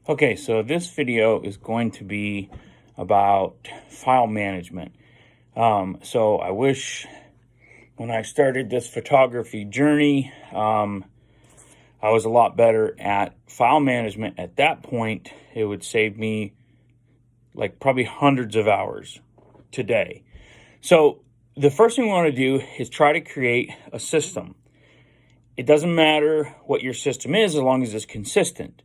Okay, so this video is going to be about file management. So I wish when I started this photography journey, I was a lot better at file management. At that point, it would save me like probably hundreds of hours today. So the first thing we want to do is try to create a system. It doesn't matter what your system is as long as it's consistent.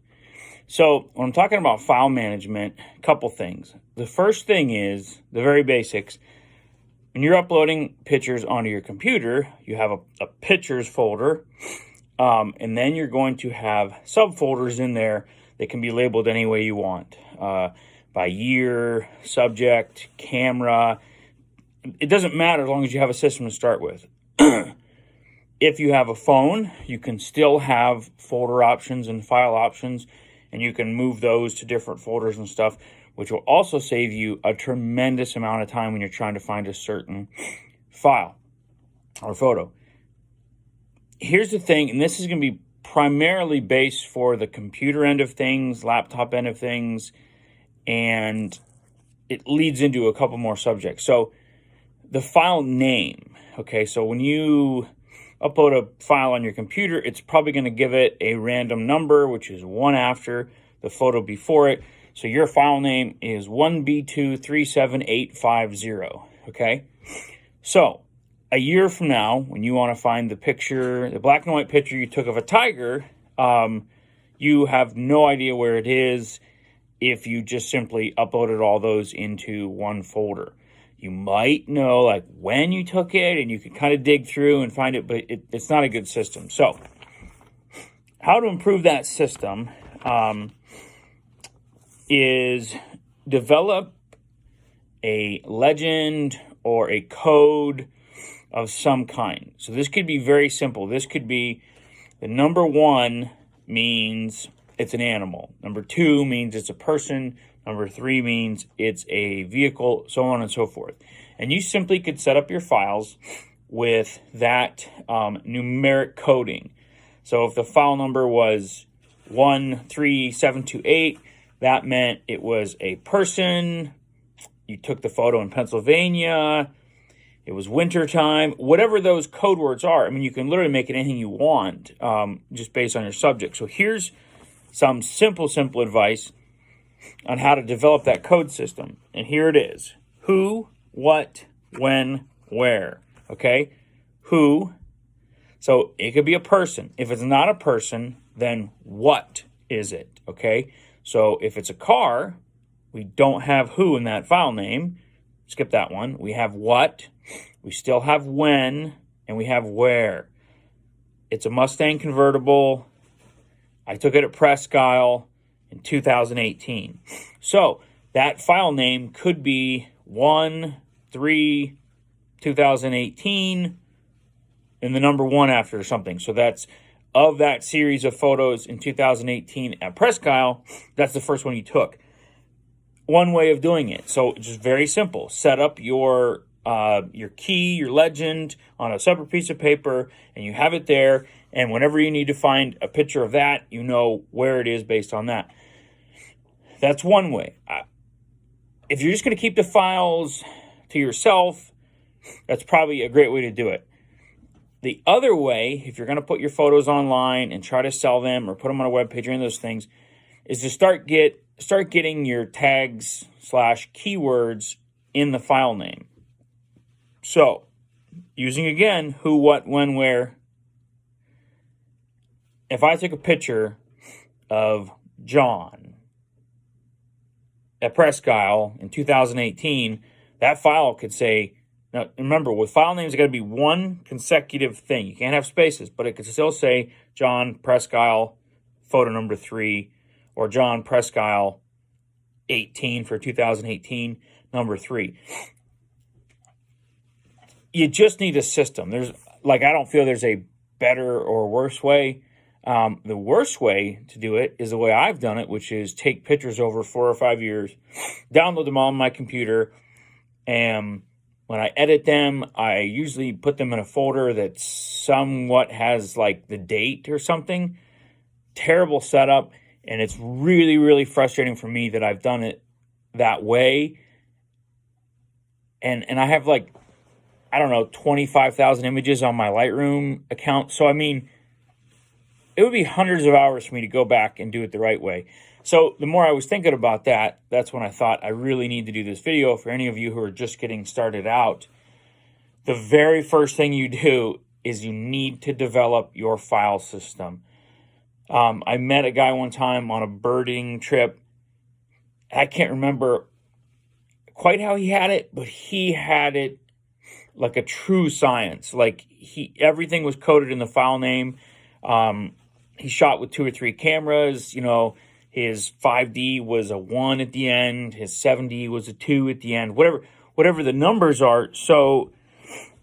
So when I'm talking about file management, a couple things. The first thing is the very basics. When you're uploading pictures onto your computer, you have a pictures folder, and then you're going to have subfolders in there that can be labeled any way you want, by year, subject, camera. It doesn't matter as long as you have a system to start with. If you have a phone, you can still have folder options and file options, and you can move those to different folders and stuff, which will also save you a tremendous amount of time when you're trying to find a certain file or photo. Here's the thing, and this is going to be primarily based for the computer end of things, laptop end of things, and it leads into a couple more subjects. So the file name, okay, so when you upload a file on your computer, it's probably going to give it a random number, which is one after the photo before it. So your file name is 1B237850, okay? So a year from now, when you want to find the picture, the black and white picture you took of a tiger, you have no idea where it is if you just simply uploaded all those into one folder. You might know like when you took it, and you can kind of dig through and find it, but it's not a good system. So how to improve that system is develop a legend or a code of some kind. So this could be very simple. This could be the number 1 means it's an animal. Number 2 means it's a person. Number 3 means it's a vehicle, so on and so forth. And you simply could set up your files with that numeric coding. So if the file number was 13728, that meant it was a person. You took the photo in Pennsylvania. It was wintertime. Whatever those code words are, I mean, you can literally make it anything you want, just based on your subject. So here's some simple advice on how to develop that code system. And here it is. Who, what, when, where. Okay? Who. So it could be a person. If it's not a person, then what is it? Okay? So if it's a car, we don't have who in that file name. Skip that one. We have what. We still have when. And we have where. It's a Mustang convertible. I took it at Presque Isle in 2018. So that file name could be 1/3/2018 and the number 1 after something. So that's of that series of photos in 2018 at Presque Isle, that's the first one you took. One way of doing it. So it's just very simple. Set up your key, your legend on a separate piece of paper, and you have it there. And whenever you need to find a picture of that, you know where it is based on that. That's one way. If you're just going to keep the files to yourself, that's probably a great way to do it. The other way, if you're going to put your photos online and try to sell them or put them on a web page or any of those things, is to start getting your tags / keywords in the file name. So, using again, who, what, when, where. If I took a picture of John at Presque Isle in 2018, that file could say, now remember, with file names, it's got to be one consecutive thing. You can't have spaces, but it could still say John Presque Isle, photo number 3, or John Presque Isle 18 for 2018, number 3. You just need a system. I don't feel there's a better or worse way. The worst way to do it is the way I've done it, which is take pictures over 4 or 5 years, download them all on my computer, and when I edit them, I usually put them in a folder that somewhat has like the date or something. Terrible setup. And it's really, really frustrating for me that I've done it that way. And I have like, I don't know, 25,000 images on my Lightroom account. So, I mean, it would be hundreds of hours for me to go back and do it the right way. So the more I was thinking about that, that's when I thought I really need to do this video. For any of you who are just getting started out, the very first thing you do is you need to develop your file system. I met a guy one time on a birding trip. I can't remember quite how he had it, but he had it like a true science. Like everything was coded in the file name. He shot with 2 or 3 cameras. You know, his 5D was a 1 at the end. His 7D was a 2 at the end. Whatever the numbers are. So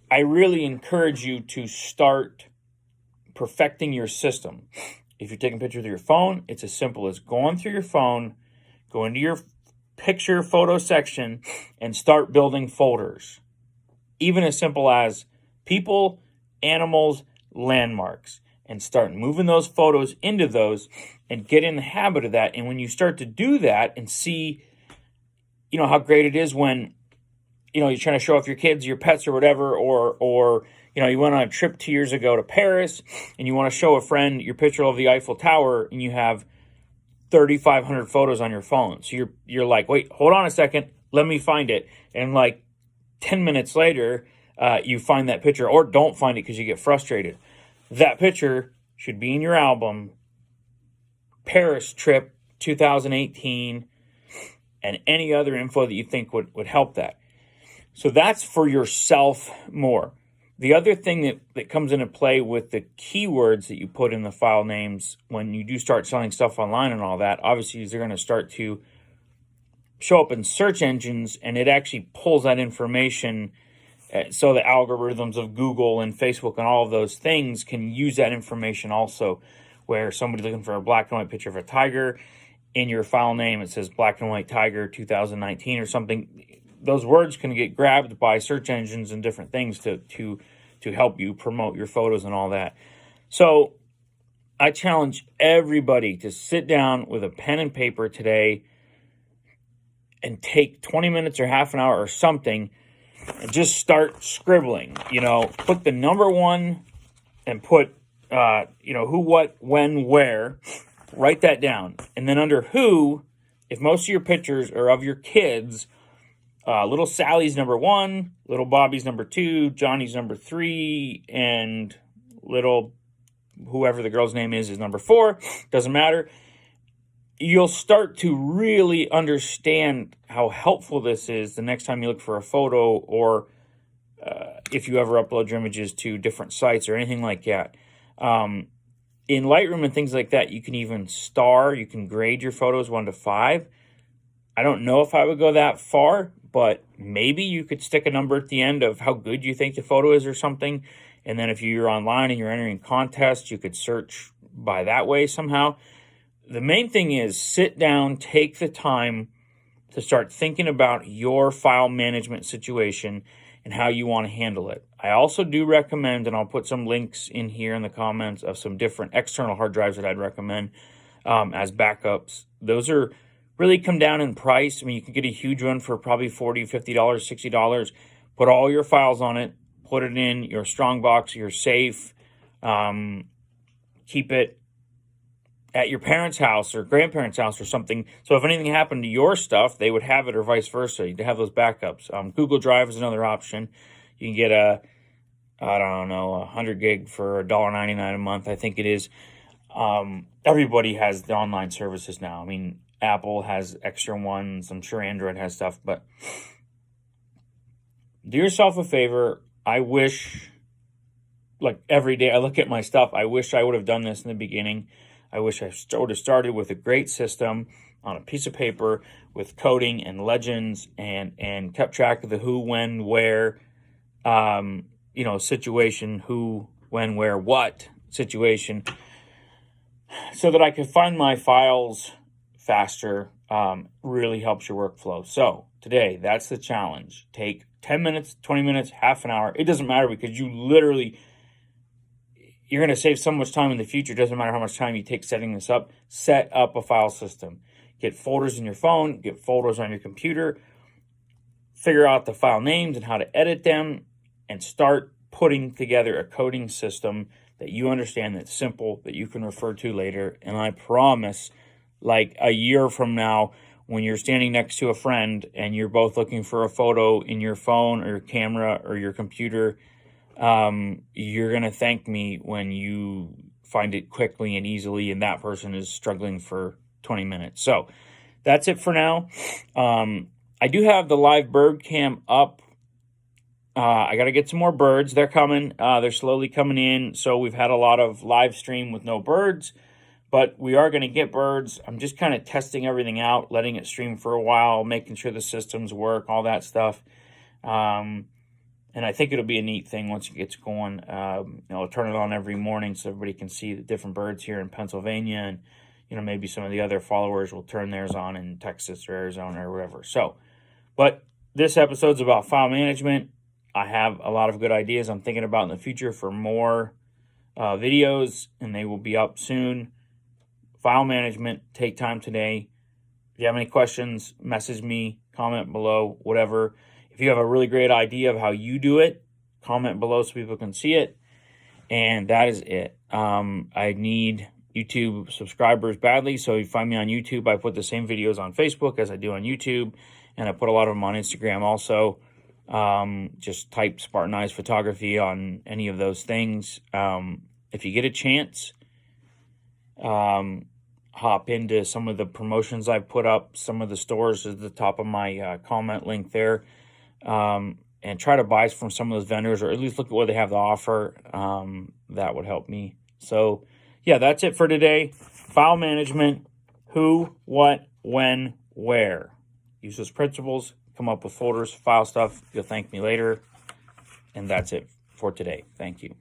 I really encourage you to start perfecting your system. If you're taking pictures with your phone, it's as simple as going through your phone, go into your picture photo section, and start building folders. Even as simple as people, animals, landmarks, and start moving those photos into those and get in the habit of that. And when you start to do that and see, you know, how great it is when, you know, you're trying to show off your kids, your pets or whatever, or you know, you went on a trip 2 years ago to Paris and you want to show a friend your picture of the Eiffel Tower and you have 3,500 photos on your phone. So you're like, wait, hold on a second, let me find it. And like 10 minutes later, you find that picture, or don't find it because you get frustrated. That picture should be in your album, Paris trip 2018, and any other info that you think would help that. So that's for yourself more. The other thing that comes into play with the keywords that you put in the file names when you do start selling stuff online and all that, obviously they're going to start to show up in search engines, and it actually pulls that information. So the algorithms of Google and Facebook and all of those things can use that information also, where somebody's looking for a black and white picture of a tiger. In your file name, it says black and white tiger 2019 or something. Those words can get grabbed by search engines and different things to help you promote your photos and all that. So I challenge everybody to sit down with a pen and paper today and take 20 minutes or half an hour or something and just start scribbling. You know, put the number 1 and put, who, what, when, where. Write that down. And then under who, if most of your pictures are of your kids, little Sally's number 1, little Bobby's number 2, Johnny's number 3, and little whoever the girl's name is number 4. Doesn't matter. You'll start to really understand how helpful this is the next time you look for a photo, or if you ever upload your images to different sites or anything like that. In Lightroom and things like that, you can even you can grade your photos 1 to 5. I don't know if I would go that far, but maybe you could stick a number at the end of how good you think the photo is or something. And then if you're online and you're entering contests, you could search by that way somehow. The main thing is sit down, take the time to start thinking about your file management situation and how you want to handle it. I also do recommend, and I'll put some links in here in the comments of some different external hard drives that I'd recommend as backups. Those are really come down in price. I mean, you can get a huge one for probably $40, $50, $60. Put all your files on it. Put it in your Strongbox, your safe. Keep it at your parents' house or grandparents' house or something. So if anything happened to your stuff, they would have it, or vice versa. You have those backups. Google Drive is another option. You can get a 100 gig for $1.99 a month, I think it is. Everybody has the online services now. I mean, Apple has extra ones. I'm sure Android has stuff. But do yourself a favor. I wish, like every day I look at my stuff, I wish I would have done this in the beginning. I wish I would have started with a great system on a piece of paper with coding and legends and kept track of the who, when, where, situation, who, when, where, what situation, so that I could find my files faster. Really helps your workflow. So today, that's the challenge. Take 10 minutes, 20 minutes, half an hour. It doesn't matter, because you literally, you're going to save so much time in the future. It doesn't matter how much time you take setting this up. Set up a file system. Get folders in your phone, get folders on your computer, figure out the file names and how to edit them, and start putting together a coding system that you understand, that's simple, that you can refer to later. And I promise, like a year from now, when you're standing next to a friend and you're both looking for a photo in your phone or your camera or your computer, you're going to thank me when you find it quickly and easily, and that person is struggling for 20 minutes. So that's it for now. I do have the live bird cam up. I got to get some more birds. They're coming. They're slowly coming in. So we've had a lot of live stream with no birds, but we are going to get birds. I'm just kind of testing everything out, letting it stream for a while, making sure the systems work, all that stuff. And I think it'll be a neat thing once it gets going. I'll turn it on every morning so everybody can see the different birds here in Pennsylvania, and maybe some of the other followers will turn theirs on in Texas or Arizona or wherever. So, but this episode's about file management. I have a lot of good ideas I'm thinking about in the future for more videos, and they will be up soon. File management, take time today. If you have any questions, message me, comment below, whatever. If you have a really great idea of how you do it, comment below so people can see it. And that is it. I need YouTube subscribers badly, so you find me on YouTube. I put the same videos on Facebook as I do on YouTube, and I put a lot of them on Instagram also. Just type Spartanized Photography on any of those things. If you get a chance, hop into some of the promotions I've put up. Some of the stores at the top of my comment link there. And try to buy from some of those vendors, or at least look at what they have to offer. That would help me. So, yeah, that's it for today. File management: who, what, when, where. Use those principles, come up with folders, file stuff. You'll thank me later. And that's it for today. Thank you.